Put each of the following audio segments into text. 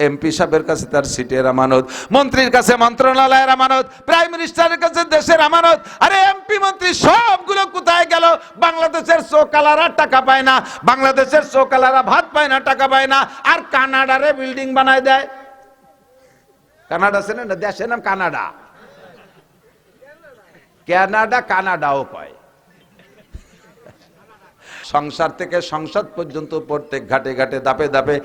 MP সাহেবের কাছে তার সিটের আমানত, মন্ত্রীর কাছে মন্ত্রণালয়ের আমানত, প্রাইম মিনিস্টারের কাছে দেশের আমানত। আরে এমপি মন্ত্রী সবগুলো কোথায় গেল? বাংলাদেশের চোকালারা টাকা পায় না, বাংলাদেশের চোকালারা ভাত পায় না, টাকা পায় না, আর কানাডারে বিল্ডিং বানায় দেয়। কানাডা আছে না দেশের নাম কানাডা, কানাডা কানাডাও কয়। সংসার থেকে সংসদ পর্যন্ত প্রত্যেক ঘাটে ঘাটে দাপে দাপে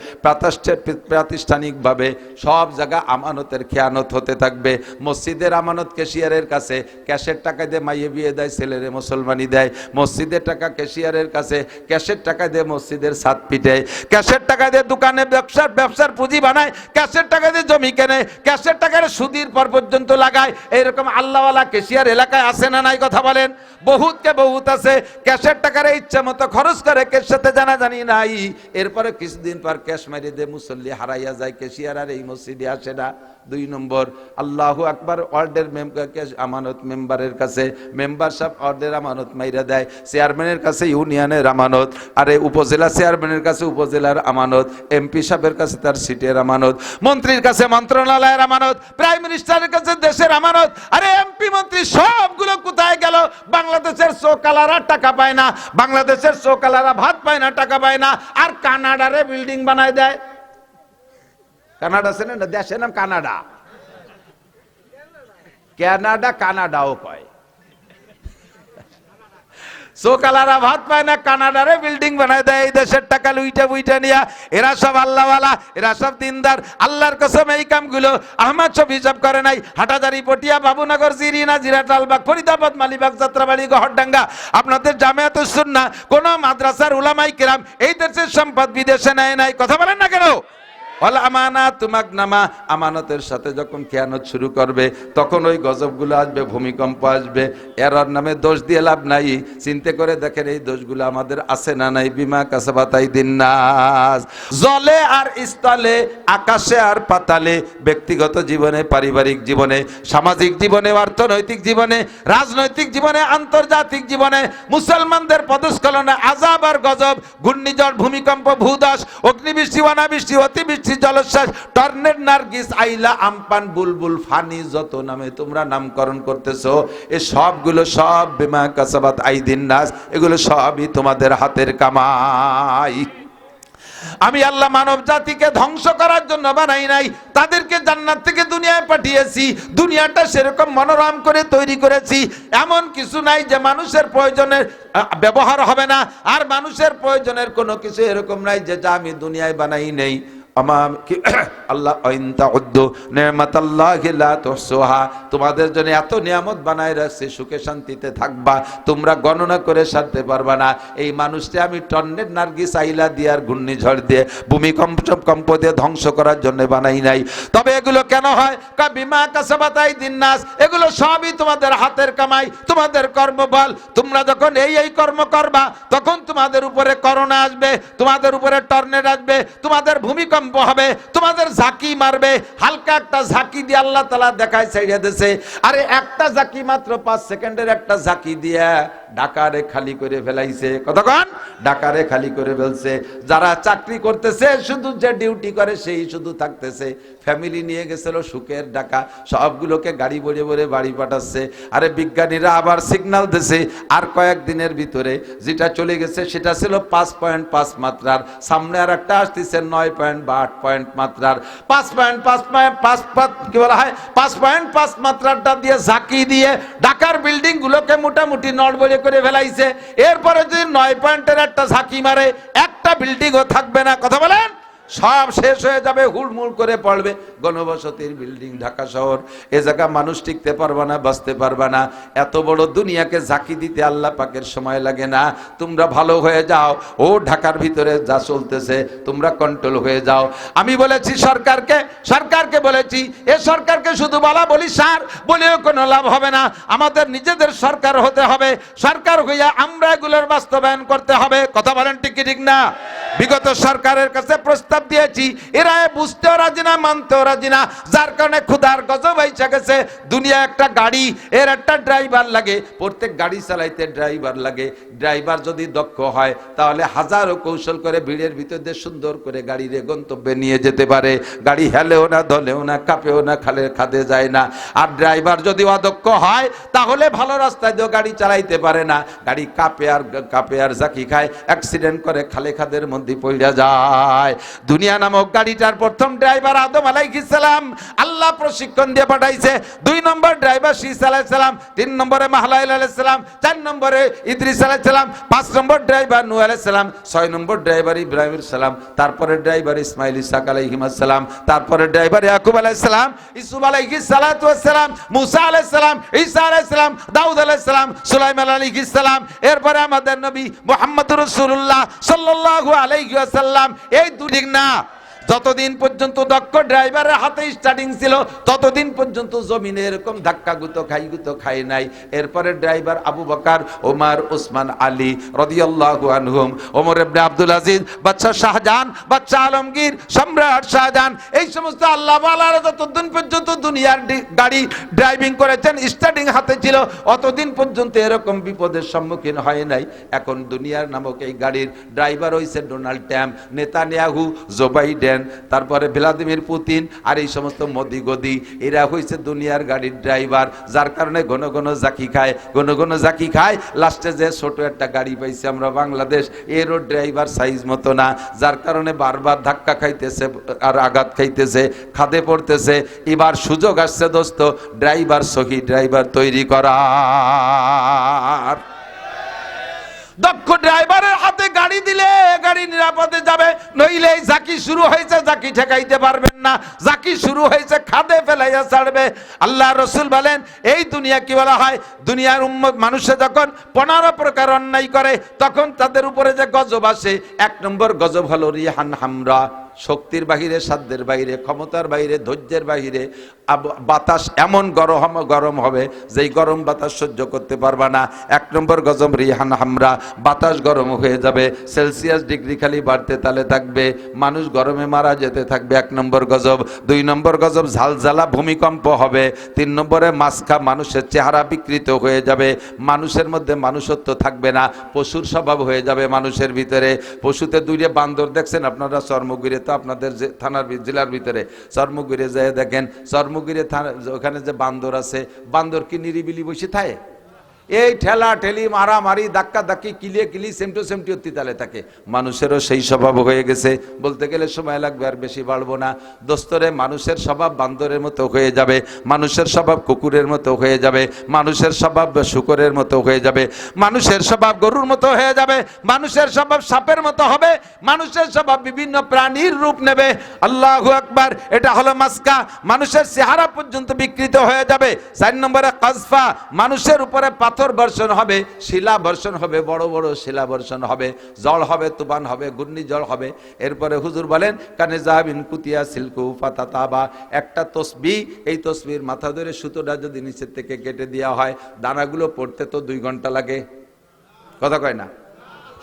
প্রাতিষ্ঠানিকভাবে সব জায়গা আমানতের খেয়ানত হতে থাকবে। মসজিদের আমানত ক্যাশিয়ারের কাছে, ক্যাশের টাকা দিয়ে মাইয়ে বিয়ে দেয়, ছেলেরে মুসলমানি দেয়। মসজিদের টাকা ক্যাশিয়ারের কাছে, ক্যাশের টাকা দিয়ে মসজিদের ছাদ পিটায়, ক্যাশের টাকা দিয়ে দোকানে ব্যবসার পুঁজি বানায়, ক্যাশের টাকা দিয়ে জমি কেনে, ক্যাশের টাকার সুদির পর পর্যন্ত লাগায়। এইরকম আল্লাহওয়ালা ক্যাশিয়ার এলাকায় আছে না নাই? কথা বলেন। বহুতকে বহুত আছে, ক্যাশের টাকার ইচ্ছা মতো খরচ করে, কের সাথে জানা জানি নাই। এরপরে কিছুদিন পর ক্যাশ মারিয়ে দিয়ে মুসল্লি হারাইয়া যায়, ক্যাশিয়ার আর এই মসজিদে আসে না। 2 নম্বর, আল্লাহু আকবার, ওয়ার্ডের আমানত মেম্বারের কাছে, মেম্বার সাহেব ওয়ার্ডের আমানত মাইরা দেয়, চেয়ারম্যানের কাছে ইউনিয়নের আমানত, আরে উপজেলা চেয়ারম্যানের কাছে উপজেলার আমানত, এমপি সাহেবের কাছে তার সিটের আমানত, মন্ত্রীর কাছে মন্ত্রণালয়ের আমানত, প্রাইম মিনিস্টারের কাছে দেশের আমানত। আরে এমপি মন্ত্রী সবগুলো কোথায় গেল? বাংলাদেশের চোকালারা টাকা পায় না, বাংলাদেশের চোকালারা ভাত পায় না, টাকা পায় না, আর কানাডারে বিল্ডিং বানায় দেয়। কানাডা আছে না দেশের নাম কানাডা, কানাডা কানাডাও কয়। চোকালারা ভাত পায় না, কানাডারে বিল্ডিং বানায় দেয়। এই দেশের টাকা লুইটা বুইটা নিয়া এরা সব আল্লাহওয়ালা, এরা সব দিনদার। আল্লাহর কসম এই কামগুলো আহমদ শফি হিসাব করে নাই। হাটাজারি, পটিয়া, বাবুনগর, জিরিনা, জিরাটালবাগ, ফরিদাবাদ, মালিবাগ, যাত্রাবাড়ি, গহরডাঙ্গা, আপনাদের জামিয়াতুস সুন্নাহ, কোন মাদ্রাসার উলামায়ে কেরাম এই দেশের সম্পদ বিদেশে নেয় নাই। কথা বলেন না কেন? আমানতের সাথে যখন খেয়ানত শুরু করবে তখন ওই গজবগুলো আসবে, ভূমিকম্প আসবে। এরার নামে দোষ দিয়ে লাভ নাই। চিন্তা করে দেখেন এই দোষগুলো আমাদের আছে না নাই? বিমা কাসাবাত আইদিন নাস। জলে আর স্থলে, আকাশে আর পাতালে, ব্যক্তিগত জীবনে, পারিবারিক জীবনে, সামাজিক জীবনে, অর্থনৈতিক জীবনে, রাজনৈতিক জীবনে, আন্তর্জাতিক জীবনে মুসলমানদের পদস্খলনে আযাব আর গজব, ঘূর্ণিঝড়, ভূমিকম্প, ভূধস, অগ্নিবৃষ্টি, অনাবৃষ্টি, অতিবৃষ্টি, জলোচ্ছ্বাস, টর্নেড, নার্গিস, আইলা, আমপান, বুলবুল, ফানি, যত নামে তোমরা নামকরণ করতেছো, এ সবগুলো সব বিমা কাসাবাত আইদিন নাস, এগুলো সবই তোমাদের হাতের কামাই। আমি আল্লাহ মানব জাতিকে ধ্বংস করার জন্য বানাই নাই, তাদেরকে জান্নাত থেকে দুনিয়ায় পাঠিয়েছি। দুনিয়াটা সেরকম মনোরম করে তৈরি করেছি, এমন কিছু নাই যে মানুষের প্রয়োজনের ব্যবহার হবে না, আর মানুষের প্রয়োজনের কোনো কিছু এরকম নাই যেটা আমি দুনিয়ায় বানাই নেই। আল্লাহ তোমাদের জন্য এত নিয়ামত বানায় রাখছে, সুখে শান্তিতে থাকবা, তোমরা গণনা করে সারতে পারবা না। এই মানুষটা আমি টর্নেড, নার্গিস, আইলা দিয়ে আর ঘূর্ণিঝড় দিয়ে, ভূমিকম্প দিয়ে ধ্বংস করার জন্য বানাই নাই। তবে এগুলো কেন হয়? বিমা কাসাবাত আইদিন নাস, এগুলো সবই তোমাদের হাতের কামাই, তোমাদের কর্মফল। তোমরা যখন এই কর্ম করবা তখন তোমাদের উপরে করোনা আসবে, তোমাদের উপরে টর্নেড আসবে, তোমাদের ভূমিকম্প হবে, তোমাদের ঝাঁকি মারবে। হালকা একটা ঝাঁকি দিয়ে আল্লাহ তাআলা দেখায় ছাইড়া দিয়েছে। আরে একটা ঝাঁকি, মাত্র 5 সেকেন্ডের একটা ঝাঁকি দিয়া ঢাকারে খালি করে ফেলাইছে। কতক্ষণ? ঢাকারে খালি করে ফেলছে। যারা চাকরি করতেছে, শুধু যে ডিউটি করে সেই শুধু থাকতেছে। ফ্যামিলি নিয়ে গেছিল সুখের ঢাকা, সবগুলোকে গাড়ি ভরে ভরে বাড়ি পাঠাচ্ছে। আরে বিজ্ঞানীরা আবার সিগন্যাল দিয়েছে, আর কয়েকদিনের ভিতরে যেটা চলে গেছে সেটা ছিল 5.5 মাত্রার, সামনে আর একটা আসতেছে 9 বা 8 পয়েন্ট মাত্রার। 5.5 কি বলা হয়, 5.5 মাত্রাটা দিয়ে ঝাঁকি দিয়ে ঢাকার বিল্ডিং গুলোকে মোটামুটি নড়বড়ে করে ফেলাইছে। এরপরে যদি 9 পয়েন্টের একটা ঝাঁকি মারে, একটা বিল্ডিংও থাকবে না। কথা বলেন? সব শেষ হয়ে যাবে, হুড়মুড় করে পড়বে। গণবসতির বিল্ডিং ঢাকা শহর, এ জায়গা মানুষ টিকতে পারবে না, বাঁচতে পারবে না। এত বড় দুনিয়াকে ঝাঁকি দিতে আল্লাহ পাকের সময় লাগে না। তোমরা ভালো হয়ে যাও, ও ঢাকার ভিতরে যা চলতেছে তোমরা কন্ট্রোল হয়ে যাও। আমি বলেছি সরকারকে বলেছি, এ সরকারকে শুধু বলি স্যার বলেও কোনো লাভ হবে না। আমাদের নিজেদের সরকার হতে হবে, সরকার হইয়া আমরা এগুলোর বাস্তবায়ন করতে হবে। কথা বলেন ঠিক কি ঠিক না? বিগত সরকারের কাছে প্রস্তাব দিয়েছি, এরা বুঝতেও রাজি না, মানতেও রাজি না, যার কারণে ক্ষুধার গজব এসে গেছে। দুনিয়া একটা গাড়ি, এর একটা ড্রাইভার লাগে, প্রত্যেক গাড়ি চালাইতে ড্রাইভার লাগে। ড্রাইভার যদি দক্ষ হয় তাহলে হাজারো কৌশল করে ভিড়ের ভিতর দিয়ে সুন্দর করে গাড়ির গন্তব্যে নিয়ে যেতে পারে। গাড়ি হেলেও না, ধলেও না, কাঁপেও না, খাদে যায় না। আর ড্রাইভার যদি অদক্ষ হয় তাহলে ভালো রাস্তায় দিয়েও গাড়ি চালাইতে পারে না, গাড়ি কাঁপে আর জাকি খায়, অ্যাক্সিডেন্ট করে খাদের মধ্যে পড়ে যায়। দুনিয়া নামক গাড়িটার প্রথম ড্রাইভার আদম আলাইহিস সালাম আল্লাহ প্রশিক্ষণ দিয়ে পাঠাইছে। 2 নম্বর ড্রাইভার শীস আলাইহিস সালাম, 3 নম্বরে মাহলাইল আলাইহিস সালাম, 4 নম্বরে ইদ্রিস আলাইহিস সালাম, 5 নম্বর ড্রাইভার নূহ আলাইহিস সালাম, 6 নম্বর ড্রাইভার ইব্রাহিম আলাইহিস সালাম, তারপরে ড্রাইভার ইসমাইল ইসহাক আলাইহিস সালাম, তারপরে ড্রাইভার ইয়াকুব আলাইহিস সালাম, ইউসুফ আলাইহিস সালাতু ওয়াস সালাম, মুসা আলাইহিস সালাম, ঈসা আলাইহিস সালাম, দাউদ আলাইহিস সালাম, সুলাইমান আলাইহিস সালাম, এরপরে আমাদের নবী মুহাম্মদুর রাসূলুল্লাহ সাল্লাল্লাহু আলাইহি ওয়াসাল্লাম। এই দুদিক না, যতদিন পর্যন্ত দক্ষ ড্রাইভারের হাতে স্টার্টিং ছিল ততদিন পর্যন্ত জমিনে এরকম ধাক্কা গুতো খাই নাই। এরপরে ড্রাইভার আবু বকর, ওমর, ওসমান, আলী রাদিয়াল্লাহু আনহুম, ওমর ইবনে আব্দুল আজিজ, বাদশা শাহজাহান, বাদশা আলমগীর, সম্রাট শাহজাহান, এই সমস্ত আল্লাহ ওয়ালারা যতদিন পর্যন্ত দুনিয়ার গাড়ি ড্রাইভিং করেছেন, স্টার্টিং হাতে ছিল, অতদিন পর্যন্ত এরকম বিপদের সম্মুখীন হয় নাই। এখন দুনিয়ার নামক এই গাড়ির ড্রাইভার হইছে Donald Trump, Netanyahu, Joe Biden, তারপরে ভ্লাদিমির পুতিন, আর এই সমস্ত মোদি গদি, এরা হইছে দুনিয়ার গাড়ির ড্রাইভার। যার কারণে ঘন ঘন জাকি খায়, লাস্টে যে ছোট একটা গাড়ি পাইছে আমরা বাংলাদেশ, এরও ড্রাইভার সাইজ মতো না, যার কারণে বারবার ধাক্কা খাইতেছে আর আঘাত খাইতেছে, খাদে পড়তেছে। এবার সুযোগ আসছে দোস্ত সহি ড্রাইভার তৈরি করার। দক্ষ ড্রাইভারের হাতে গাড়ি দিলে গাড়ি নিরাপদে যাবে, নইলে জাকি শুরু হয়েছে, জাকি ঠেকাইতে পারবেন না, জাকি শুরু হয়েছে, খাদে ফেলাইয়া ছাড়বে। আল্লাহ রসুল বলেন এই দুনিয়া কি বলা হয়, দুনিয়ার উম্মত মানুষে যখন 15 প্রকার অন্যায় করে তখন তাদের উপরে যে গজব আসে, 1 নম্বর গজব হলো রিহান হামরা, শক্তির বাহিরে, সাধ্যের বাহিরে, ক্ষমতার বাহিরে, ধৈর্যের বাহিরে বাতাস এমন গরম হবে যেই গরম বাতাস সহ্য করতে পারবা না। 1 নম্বর গজব রিহান হামরা, বাতাস গরম হয়ে যাবে, সেলসিয়াস ডিগ্রি খালি বাড়তে তালে থাকবে, মানুষ গরমে মারা যেতে থাকবে, 1 নম্বর গজব। 2 নম্বর গজব ঝালঝালা ভূমিকম্প হবে। 3 নম্বরে মাসকা, মানুষের চেহারা বিকৃত হয়ে যাবে, মানুষের মধ্যে মানুষত্ব থাকবে না, পশুর স্বভাব হয়ে যাবে মানুষের ভিতরে। পশুতে 2 বান্দর দেখছেন আপনারা চর্মগিরে, তো আপনাদের যে থানার জেলার ভিতরে চর্মগিরে যায় দেখেন, চর্মগিরে ওখানে যে বান্দর আছে, বান্দর কি নিরিবিলি বসে থাকে? এই ঠেলা ঠেলি, মারামারি, ধাক্কা ধাক্কি, কিলি সেমটি অতিতালে থাকে। মানুষেরও সেই স্বভাব হয়ে গেছে, বলতে গেলে সময় লাগবে, আর বেশি বাড়বো না দোস্তরে। মানুষের স্বভাব বান্দরের মতো হয়ে যাবে, মানুষের স্বভাব কুকুরের মতো হয়ে যাবে, মানুষের স্বভাব শুকরের মতো হয়ে যাবে, মানুষের স্বভাব গরুর মতো হয়ে যাবে, মানুষের স্বভাব সাপের মতো হবে, মানুষের স্বভাব বিভিন্ন প্রাণীর রূপ নেবে। আল্লাহু আকবার। এটা হলো মাসকা, মানুষের চেহারা পর্যন্ত বিকৃত হয়ে যাবে। 4 নম্বরে কাজফা, মানুষের উপরে পাথর বর্ষণ হবে, শিলা বর্ষণ হবে, বড় বড় শিলা বর্ষণ হবে, জল হবে, তুফান হবে, ঘূর্ণিঝড় হবে। এরপরে হুজুর বলেন কানে জাবিন কুতিয়া সিলকু ফাতাতাবা, একটা তসবিহ, এই তসবির মাথা ধরে সুতোটা যদি নিচের থেকে কেটে দেওয়া হয়, দানাগুলো পড়তে তো 2 ঘন্টা লাগে, কথা কয় না?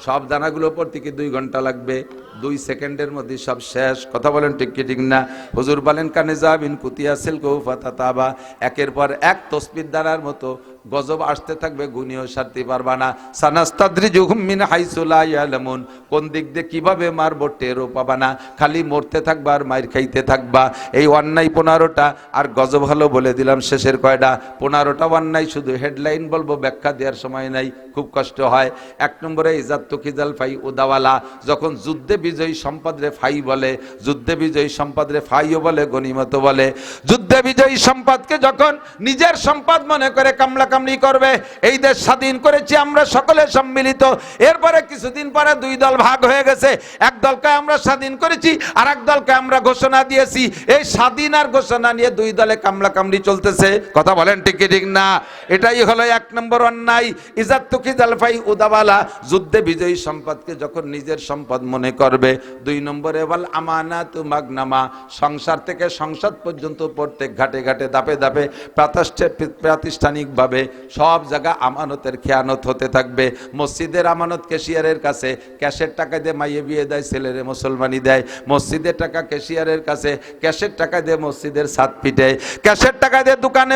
সব দানাগুলো পড়তে কি 2 ঘন্টা লাগবে? 2 সেকেন্ডের মধ্যে সব শেষ। কথা বলেন ঠিক কি ঠিক না? হুজুর বলেন কানে জাবিন কুতিয়া সিলকু ফাতাতাবা, একের পর এক তসবির দানার মতো গজব আসতে থাকবে, গুনিও সারতে পারবা না। সানাস্তাদ্রিজুহুম মিন হাইসু লা ইয়ালামুন, কোন দিক দিয়ে কিভাবে মারবো টেরও পাবা না, খালি মরতে থাকবা আর মার খাইতে থাকবা। এই অন্যায় 15টা, আর গজব হলো বলে দিলাম শেষের কয়টা, 15টা অন্যায়। শুধু হেডলাইন বলবো, ব্যাখ্যা দেওয়ার সময় নাই, খুব কষ্ট হয়। 1 নম্বরে ইজাত তুকিজাল ফাই উদাওয়ালা, যখন যুদ্ধে বিজয়ী সম্পদ রে ফাই বলে, যুদ্ধে বিজয়ী সম্পদ রে ফাইও বলে, গনিমত বলে। যুদ্ধে বিজয়ী সম্পদকে যখন নিজের সম্পদ মনে করে কামড়ি করবে। এই দেশ স্বাধীন করেছি আমরা সকলে সম্মিলিত, এরপরে কিছুদিন পরে 2 দল ভাগ হয়ে গেছে, এক দলকে আমরা স্বাধীন করেছি আর এক দলকে আমরা ঘোষণা দিয়েছি। এই স্বাধীন আর ঘোষণা নিয়ে 2 দলে কামড়ি চলতেছে। কথা বলেন ঠিক কি ঠিক না? এটাই হলো 1 নম্বর অন্যায়, ইজাত তুকিজাল ফাই উদাওয়ালা, যুদ্ধে বিজয়ী সম্পদকে যখন নিজের সম্পদ মনে করবে। 2 নম্বরে ওয়াল আমানাতু মাগনামা, সংসার থেকে সংসদ পর্যন্ত প্রত্যেক ঘাটে ঘাটে, ধাপে ধাপে প্রাতিষ্ঠানিকভাবে হবে, সব জায়গা আমানতের খেয়ানত হতে থাকবে। মসজিদের আমানত ক্যাশিয়ারের কাছে, ক্যাশের টাকা দিয়ে মাইয়ে বিয়ে দেয়, ছেলেরে মুসলমানি দেয়। মসজিদের টাকা ক্যাশিয়ারের কাছে, ক্যাশের টাকা দিয়ে মসজিদের ছাদ পিটে, ক্যাশের টাকা দিয়ে দোকানে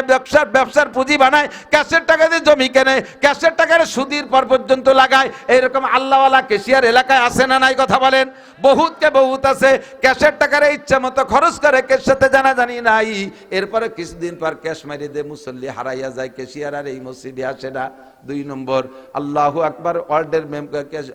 ব্যবসার পুঁজি বানায়, ক্যাশের টাকা দিয়ে জমি কেনে, ক্যাশের টাকার সুদির পর পর্যন্ত লাগায়। এইরকম আল্লাহওয়ালা ক্যাশিয়ার এলাকায় আছে না নাই? কথা বলেন। বহুতকে বহুত আছে, ক্যাশের টাকারে ইচ্ছা মতো খরচ করে, কের সাথে জানাজানি নাই। এরপরে কিছুদিন পর ক্যাশ মারি দে মুসল্লি হারাইয়া যায়, ক্যাশিয়ার আর এই মসজিদে আসে না। 2 নম্বর, আল্লাহু আকবার, ওয়ার্ডের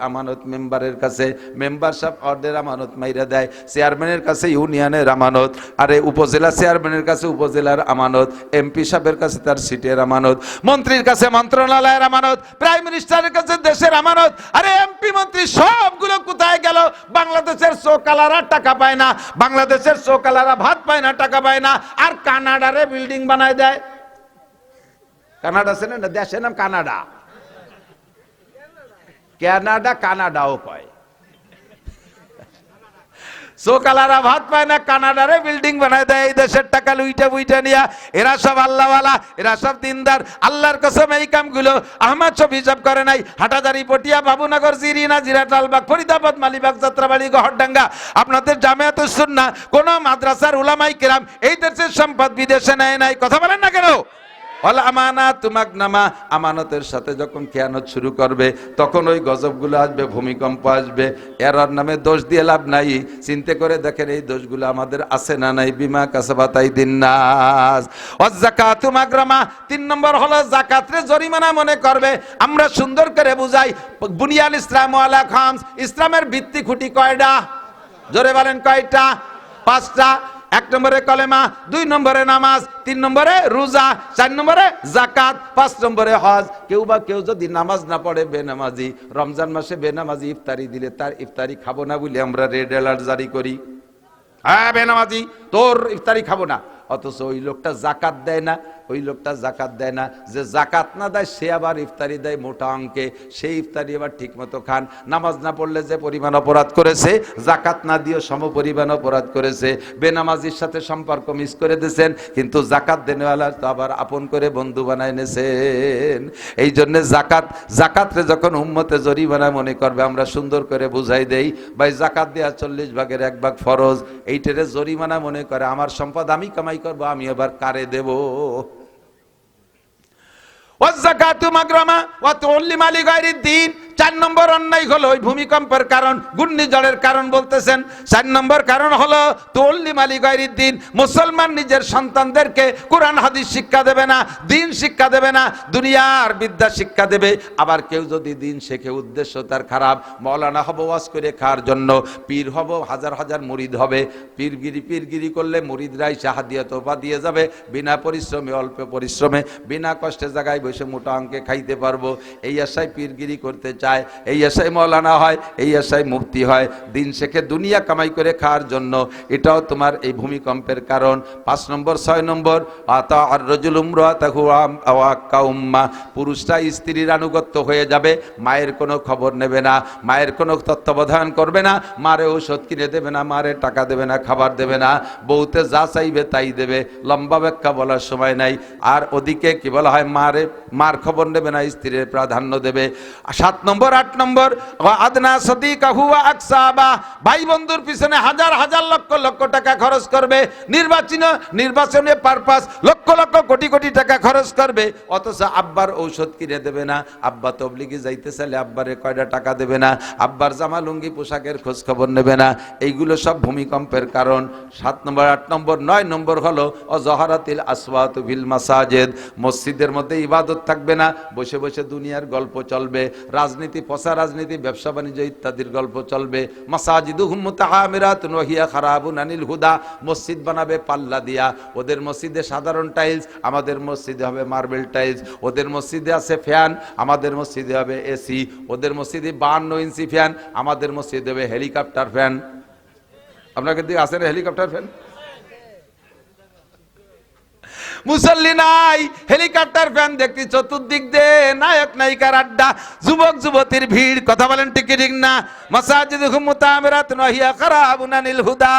আমানত মেম্বারের কাছে, মেম্বার সাহেব ওয়ার্ডের আমানত মাইরা দেয়, চেয়ারম্যানের কাছে ইউনিয়নের আমানত, আরে উপজেলা চেয়ারম্যানের কাছে উপজেলার আমানত, এমপি সাহেবের কাছে তার সিটের আমানত, মন্ত্রীর কাছে মন্ত্রণালয়ের আমানত, প্রাইম মিনিস্টারের কাছে দেশের আমানত। আরে এমপি মন্ত্রী সবগুলো কোথায় গেল? বাংলাদেশের চোকালারা টাকা পায় না, বাংলাদেশের চোকালারা ভাত পায় না, টাকা পায় না, আর কানাডারে বিল্ডিং বানায় দেয়। কানাডা আছে না, দেশের নাম কানাডা, কানাডাও কয়। সোকালারা ভাত পায় না, কানাডারে বিল্ডিং বানায় দেয়। এই দেশের টাকা লুইটা বুইটা নিয়া এরা সব আল্লাহওয়ালা, এরা সব দিনদার। আল্লাহর কসম এই কামগুলো আহমদ শফি হিসাব করে নাই। হাটাজারি, পটিয়া, বাবুনগর, জিরিনা, জিরাটালবাগ, ফরিদাবাদ, মালিবাগ, যাত্রাবাড়ি, গহরডাঙ্গা, আপনাদের জামিয়াতুস সুন্নাহ, কোন মাদ্রাসার উলামায়ে কেরাম এই দেশের সম্পদ বিদেশে নেয় নাই। কথা বলেন না কেন? আমানতের সাথে যখন খেয়ানত শুরু করবে, তখন ওই গজবগুলো আসবে, ভূমিকম্প আসবে। এর নামে দোষ দিয়ে লাভ নাই। চিন্তা করে দেখেন এই দোষগুলো আমাদের আছে না নাই? বিমা কাসাবাত আইদিন নাস। ওয়াজ যাকাতু মাগরামা। 3 নম্বর হলো যাকাতরে জরিমানা মনে করবে। আমরা সুন্দর করে বুঝাই, বুনিয়াল ইসলাম আলা খামস, ইসলামের ভিত্তি খুঁটি কয়টা? জোরে বলেন কয়টা? 5টা। 1 নম্বরে কলেমা, 2 নম্বরে নামাজ, 3 নম্বরে রোজা, 4 নম্বরে যাকাত, 5 নম্বরে হজ। কেউ যদি নামাজ না পড়ে, বেনামাজি, রমজান মাসে বেনামাজি ইফতারি দিলে তার ইফতারি খাবো না বলে আমরা রেড অ্যালার্ট জারি করি। হ্যাঁ বেনামাজি, তোর ইফতারি খাবো না। অথচ ওই লোকটা জাকাত দেয় না, ওই লোকটা জাকাত দেয় না। যে জাকাত না দেয় সে আবার ইফতারি দেয় মোটা অঙ্কে, সেই ইফতারি আবার ঠিক মতো খান। নামাজ না পড়লে যে পরিমাণ অপরাধ করেছে, জাকাত না দিয়েও সম পরিমাণ অপরাধ করেছে। বেনামাজির সাথে সম্পর্ক মিস করে দিয়েছেন, কিন্তু জাকাত দেনেওয়ালা তো আবার আপন করে বন্ধু বানায় নেছেন। এই জন্য জাকাতরে যখন উম্মতে জরিমানা মনে করবে, আমরা সুন্দর করে বুঝাই দেই, ভাই জাকাত দেওয়া 40 ভাগের 1 ভাগ ফরজ। এইটারে জরিমানা মনে করে, আমার সম্পদ আমি কামাই করবো, আমি আবার কারে দেব? ওয়াজ-যাকাতু মাগরামা ওয়া তুল্লিমা লিগাইরিদ্দিন। 4 নম্বর অন্যায় হলো ওই ভূমিকম্পের কারণ, ঘূর্ণিঝড়ের কারণ বলতেছেন। 4 নম্বর কারণ হলো তুল্লিমা লিগাইরিদ্দিন। মুসলমান নিজের সন্তানদেরকে কোরআন হাদিস শিক্ষা দেবে না, দিন শিক্ষা দেবে না, দুনিয়ার বিদ্যা শিক্ষা দেবে। আবার কেউ যদি দিন শেখে, উদ্দেশ্য তার খারাপ, মাওলানা হব ওয়াজ করে খাওয়ার জন্য, পীর হব, হাজার হাজার মুরিদ হবে। পীরগিরি করলে মুরিদরাই শাহাদিয়া তোবা দিয়ে যাবে, বিনা পরিশ্রমে, অল্প পরিশ্রমে, বিনা কষ্টে জায়গায় বসে মোটা অঙ্কে খাইতে পারবো। এই আশায় পীরগিরি করতে চায়, এই আশায় মাওলানা হয়, এই আশায় মুফতি হয়, দিন শেখে দুনিয়া কামাই করে খাওয়ার জন্য। এটাও তোমার এই ভূমিকম্পের কারণ। 5 নম্বর 6 নম্বর, আতা আর রাজুল ইমরাতাহু ওয়া উম্মা। পুরুষটা স্ত্রীর আনুগত্য হয়ে যাবে, মায়ের কোনো খবর নেবে না, মায়ের কোনো তত্ত্বাবধান করবে না, মারে ঔষধ কিনে দেবে না, মারে টাকা দেবে না, খাবার দেবে না, বউতে যা চাইবে তাই দেবে। লম্বা ব্যাখ্যা বলার সময় নাই। আর ওদিকে কি বলা হয়, মার খবর নেবে না, স্ত্রীর প্রাধান্য দেবে। 7 নম্বর 8 নম্বর, আদনা সাদিকাহু ওয়া আকসাবা। ভাই বন্ধুর পিছনে হাজার হাজার লক্ষ লক্ষ টাকা খরচ করবে, নির্বাচনে পারপাস লক্ষ লক্ষ কোটি কোটি টাকা খরচ করবে, অথচ আব্বার ঔষধ কিনে দেবে না। আব্বা তবলিগে যাইতে চাইলে আব্বারে কয়টা টাকা দেবে না, আব্বার জামা লুঙ্গি পোশাকের খোঁজ খবর নেবে না। এইগুলো সব ভূমিকম্পের কারণ। 7 নম্বর 8 নম্বর 9 নম্বর হলো অজহারাতিল আসওয়াতু ফিল মাসাজিদ। মসজিদের মধ্যে ইবাদত থাকবে না, বসে বসে দুনিয়ার গল্প চলবে, রাজনীতি, পচা রাজনীতি, ব্যবসা বাণিজ্য ইত্যাদির গল্প চলবে। মাসাজিদুহুম মুতাহামিরাতুন ওয়া হিয়া খারাবুন আনিল হুদা। মসজিদ বানাবে পাল্লা দিয়া, ওদের মসজিদে সাধারণ টাইলস, আমাদের মসজিদে হবে মার্বেল টাইলস। ওদের মসজিদে আছে ফ্যান, আমাদের মসজিদে হবে এসি। ওদের মসজিদে 52 ইঞ্চি ফ্যান, আমাদের মসজিদে হবে হেলিকপ্টার ফ্যান। আপনার কিন্তু আছে না হেলিকপ্টার ফ্যান? মুসল্লি নাই, হেলিকপ্টার ফ্যান দেখছি চতুর্দিক দিয়ে, নায়ক নায়িকার আড্ডা, যুবক যুবতীর ভিড়। কথা বলেন ঠিক কি ঠিক না? মাসাজিদুহুম মুতামিরাতুন ওয়া হিয়া খারাবুন আনিল হুদা।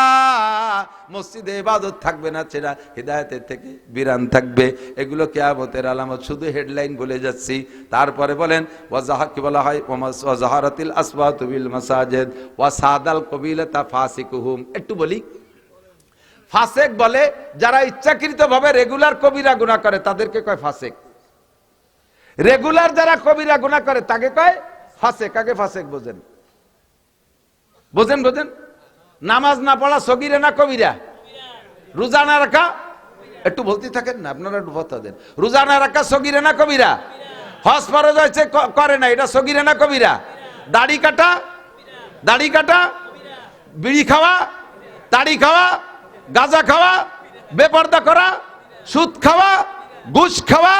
মসজিদে ইবাদত থাকবে না, ছেড়া হিদায়াতের থেকে বিরান থাকবে। এগুলো কিয়ামতের আলামত। শুধু হেডলাইন বলে যাচ্ছি। তারপরে বলেন ওয়াজাহা, কি বলা হয়, ওয়াজাহারাতিল আসওয়াতু বিল মাসাজিদ ওয়া সাদাল কবিলাতা ফাসিকুহুম। একটু বলি, ফাসেক বলে যারা ইচ্ছাকৃতভাবে রেগুলার কবিরা গুনাহ করে তাদেরকে কয় ফাসেক। রেগুলার যারা কবিরা গুনাহ করে তাকে কয় ফাসেক। আগে ফাসেক বোঝেন, বোঝেন বোঝেন। নামাজ না পড়া সগীরা না কবিরা? রোজা না রাখা, একটু বলতে থাকেন না আপনারা, একটু কথা দেন। রোজা না রাখা সগীরা না কবিরা? হজ ফরজ হয়েছে করে না, এটা সগীরা না কবিরা? দাড়ি কাটা, দাড়ি কাটা, বিড়ি খাওয়া, তাড়ি খাওয়া, গাঁজা খাওয়া, বেপরদা করা, সুদ খাওয়া, ঘুষ খাওয়া,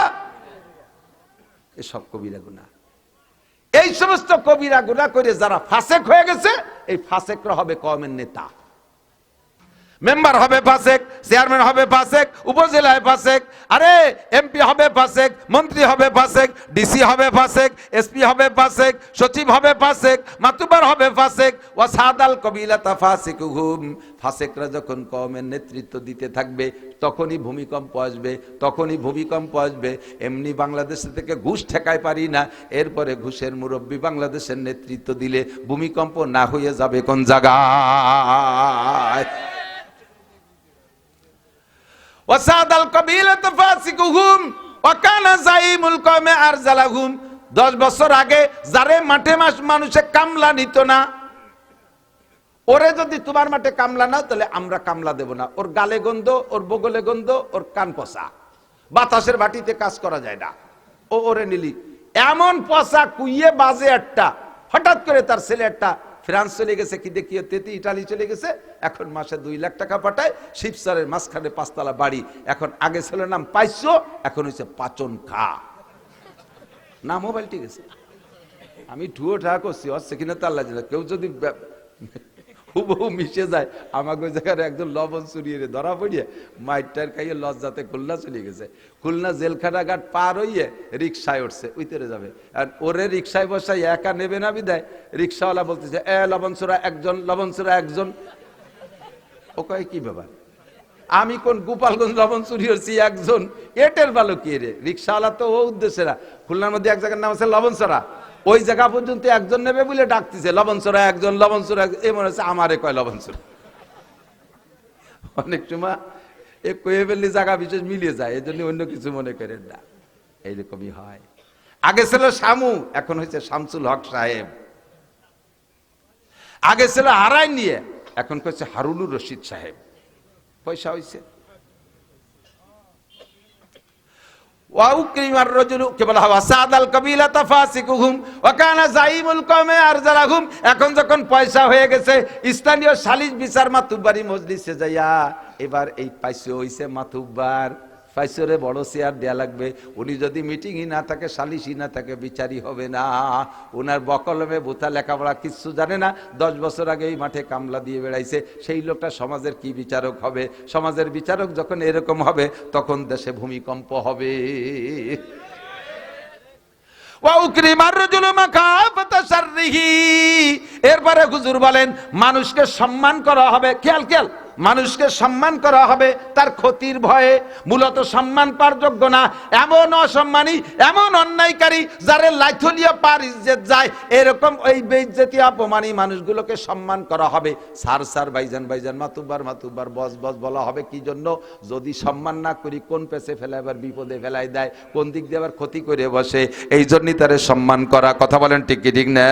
এসব কবিরা গুনাহ। এই সমস্ত কবিরা গুনাহ করে যারা ফাসেক হয়ে গেছে, এই ফাসেকরা হবে কওমের নেতা। মেম্বার হবে ফাসেক, চেয়ারম্যান হবে ফাসেক, উপজেলায় ফাসেক, আরে এমপি হবে ফাসেক, মন্ত্রী হবে ফাসেক, ডিসি হবে ফাসেক, এসপি হবে ফাসেক, সচিব হবে ফাসেক, মাতুবার হবে ফাসেক। ওয়া সাদাল কবিলাতা ফাসিকুহুম। ফাসেকরা যখন কওমের নেতৃত্ব দিতে থাকবে তখনই ভূমিকম্প আসবে, তখনই ভূমিকম্প আসবে। এমনি বাংলাদেশ থেকে ঘুষ ঠেকায় পারি না, এরপরে ঘুষের মুরব্বী বাংলাদেশের নেতৃত্ব দিলে ভূমিকম্প না হয়ে যাবে কোন জায়গায়? ওয়াসাদাল কবিলাতু ফাসিকুহুম ওয়া কানা যাইমুল কওমে আরজালাহুম। 10 বছর আগে যারে মাঠে মানুষে কামলা নিত না, ওরে যদি তোমার মাঠে কামলা নাও তাহলে আমরা কামলা দেব না। ওর গালে গন্ধ, ওর বগলে গন্ধ, ওর কান পচা, বাতাসের বাটিতে কাজ করা যায় না, ও ওরে নিলি। এমন পচা কুইয়ে বাজে একটা, হঠাৎ করে তার ছেলে একটা ফ্রান্স চলে গেছে, কি দেখিয়ে তেতি ইটালি চলে গেছে, এখন মাসে 2 লাখ টাকা পাঠায়, শিবসারের মাঝখানে 5 তলা বাড়ি। এখন আগে ছিল নাম পাইছো, এখন হচ্ছে পাচন খা, না মোবাইল ঠিক আছে। আমি ঠুয়ো ঠা করছি, হচ্ছে কিনা তো আল্লাহ জানে। কেউ যদি হুবহু মিশে যায়, আমাকে ওই জায়গায় একজন লবণ চুরিয়ে ধরা পড়িয়ে মাইটার খাইয়ে লজ্জাতে খুলনা চলে গেছে। খুলনা জেলখানা ঘাট পার হইয়ে রিক্সায় উঠছে, উইতেরে যাবে। আর ওরে রিক্সায় বসাই একা নেবে না বিদায়, রিক্সাওয়ালা বলতেছে এ লবণ চোরা একজন, লবণ চোরা একজন। ও কয় কি ব্যাপার, আমি কোন গোপালগঞ্জ লবণ চুরি হচ্ছি একজন, এটের ভালো কি রে? রিক্সাওয়ালা তো ও উদ্দেশ্যে না। খুলনার মধ্যে এক জায়গার নাম আছে লবণ চোরা, ওই জায়গা পর্যন্ত একজন নেবে বলে ডাকতেছে লবণ চোরা একজন, লবণ চোরা। এ মনে হচ্ছে আমারে কয় লবণ চোরা। অনেক সময় এ কয়ে ফেললে জায়গা বিশেষ মিলিয়ে যায়, এই জন্য অন্য কিছু মনে করেন না। এইরকমই হয়। আগে ছিল শামু, এখন হয়েছে শামসুল হক সাহেব। আগে ছিল হারাই নিয়ে, এখন হচ্ছে হারুনুর রশিদ সাহেব। পয়সা হয়েছে। এখন যখন পয়সা হয়ে গেছে, স্থানীয় সালিশ বিচার মাতুব্বারি মজলিসে যাইয়া এবার এই পাইসো হইছে মাতুব্বার, পাইসরে বড় চেয়ার দেয়া লাগবে। উনি যদি মিটিংই না থাকে, সালিশই না থাকে, বিচারই হবে না। ওনার বকলমে বোথা লেখাপড়া কিচ্ছু জানে না, 10 বছর আগে এই মাঠে কামলা দিয়ে বেড়াইছে। সেই লোকটা সমাজের কি বিচারক হবে? সমাজের বিচারক যখন এরকম হবে, তখন দেশে ভূমিকম্প হবে। এরপরে হুজুর বলেন মানুষকে সম্মান করা হবে। খেয়াল খেয়াল, মানুষকে সম্মান করা হবে তার ক্ষতির ভয়ে। মূলত সম্মান পাওয়ার যোগ্য না এমন অসম্মানী, এমন অন্যায়কারী, যারে লাইথলিয়া পার ইজ্জত যায়, এরকম ওই বেইজ্জতি অপমানী মানুষগুলোকে সম্মান করা হবে। স্যার স্যার, ভাইজান ভাইজান, মাতুব্বার মাতুব্বার, বস বস বলা হবে। কি জন্য? যদি সম্মান না করি কোন পেছে ফেলে আবার বিপদে ফেলাই দেয়, কোন দিক দিয়ে আবার ক্ষতি করে বসে। এই জন্যই তারে সম্মান করা। কথা বলেন ঠিক কি ঠিক না?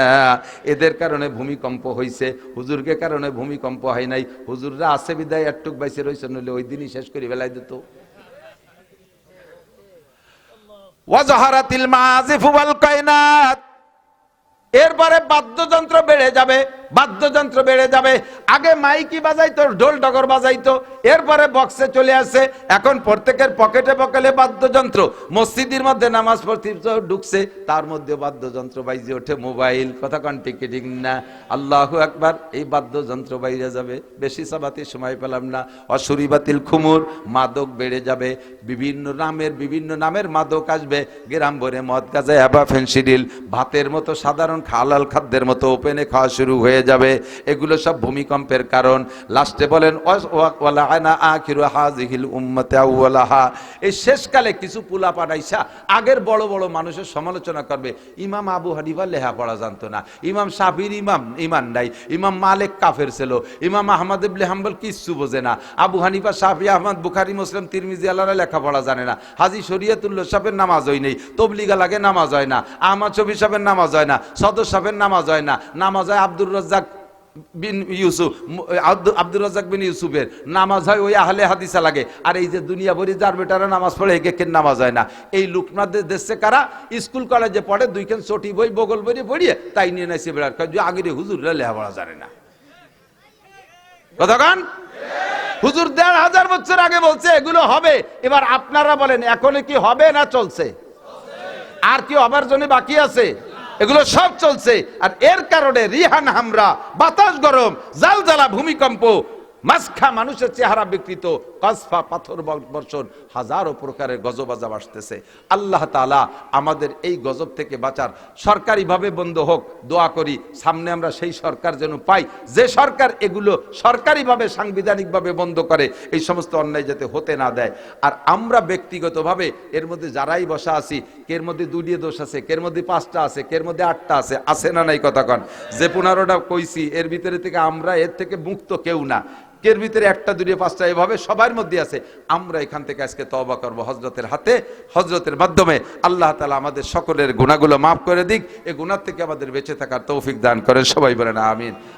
এদের কারণে ভূমিকম্প হয়েছে, হুজুরকে কারণে ভূমিকম্প হয় নাই। হুজুররা আছে বিদায় একটুক বাইসে রয়েছে, নইলে ওই দিনই শেষ করে ফেলাই দিত। ওয়াজাহারাতিল মাযিফু ওয়াল কায়নাত। এরপরে বাদ্যযন্ত্র বেড়ে যাবে, বাদ্যযন্ত্র বেড়ে যাবে। আগে মাইকি বাজাইতো, ঢোল ডগর বাজাইতো, এরপরে বক্সে চলে আসে, এখন প্রত্যেকের পকেটে পকেটে বাদ্যযন্ত্র। মসজিদের মধ্যে নামাজ পড়তে ঢুকছে, তার মধ্যে বাদ্যযন্ত্র বাইজে ওঠে, মোবাইল, কথা কন ঠিক ঠিক না? আল্লাহু আকবার। এই বাদ্যযন্ত্র বাইরে যাবে, বেশি সাবাতি সময় পেলাম না। অসুরি বাতিল খুমুর, মাদক বেড়ে যাবে, বিভিন্ন নামের মাদক আসবে, গ্রাম ভরে মদ গাঁজা হেবা ফেন্সিডিল, ভাতের মতো সাধারণ হালাল খাদ্যের মতো ওপেনে খাওয়া শুরু হয়ে যাবে। এগুলো সব ভূমিকম্পের কারণ। লাস্টে বলেন এই শেষকালে কিছু পুলা পাঠাইছা আগের বড় বড় মানুষের সমালোচনা করবে। ইমাম আবু হানিফা লেহা পড়া জানতো না, ইমাম শাফির ইমান নাই, ইমাম মালিক কাফের ছিল, ইমাম আহমদ ইবনে হাম্বল কিচ্ছু বোঝে না, আবু হানিফা, শাফি, আহমদ, বুখারী, মুসলিম, তিরমিজি আল্লাহর লেখাপড়া জানে না, হাজী শরীয়তুল্লাহ সাহেবের নামাজ হয় নেই, তবলিগা লাগে নামাজ হয় না, আহমদ শফি সাহেবের নামাজ হয় না, সদর সাহেবের নামাজ হয় না, নামাজ হয় আব্দুর রাজ্জাক বিন ইউসুফ, আব্দুর রাজ্জাক বিন ইউসুফের নামাজ হয় ওই আহলে হাদিসা লাগে। আর এই যে দুনিয়া ভরি যার বেটারা নামাজ পড়ে একের নামাজ হয় না। এই লুকনাদের দেশে কারা স্কুল কলেজে পড়ে, দুইখান চটি বই বগল বই পড়িয়ে তাই নিয়ে নাইছে বেড়ার আগের হুজুররা লেখাপড়া জানে না। কতক্ষণ হুজুর ১,৫০০ বছর আগে বলছে এগুলো হবে। এবার আপনারা বলেন এখনো কি হবে না চলছে? আর কি হবার জন্য বাকি আছে? এগুলো সব চলছে। আর এর কারণে রিহান হামরা, বাতাস গরম, জালজালা, ভূমিকম্প, মাসখা, মানুষের চেহারা বিকৃত, কাসফা, পাথর বর্ষণ, হাজারো প্রকারের গজব আযাব আসতেছে। আল্লাহ তাআলা আমাদের এই গজব থেকে বাঁচার, সরকারিভাবে বন্ধ হোক, দোয়া করি। সামনে আমরা সেই সরকার যেন পাই, যে সরকার এগুলো সরকারিভাবে, সাংবিধানিকভাবে বন্ধ করে, এই সমস্ত অন্যায় যাতে হতে না দেয়। আর আমরা ব্যক্তিগতভাবে এর মধ্যে যারাই বসা আছি, কের মধ্যে 2টি দোষ আছে, কের মধ্যে 5টা আছে, কের মধ্যে 8টা আছে, আছে না নাই কথা কন? যে 15টা কইছি এর ভিতরে থেকে আমরা এর থেকে মুক্ত কেউ না। এর ভিতরে 1টা 2টা 5টা এভাবে সবার মধ্যে আছে। আমরা এখান থেকে আজকে তওবা করব হযরতের হাতে, হযরতের মাধ্যমে। আল্লাহ তাআলা আমাদের সকলের গুনাহগুলো মাফ করে দিক, এই গুনাহ থেকে আমাদের বেঁচে থাকার তৌফিক দান করেন। সবাই বলেন আমিন।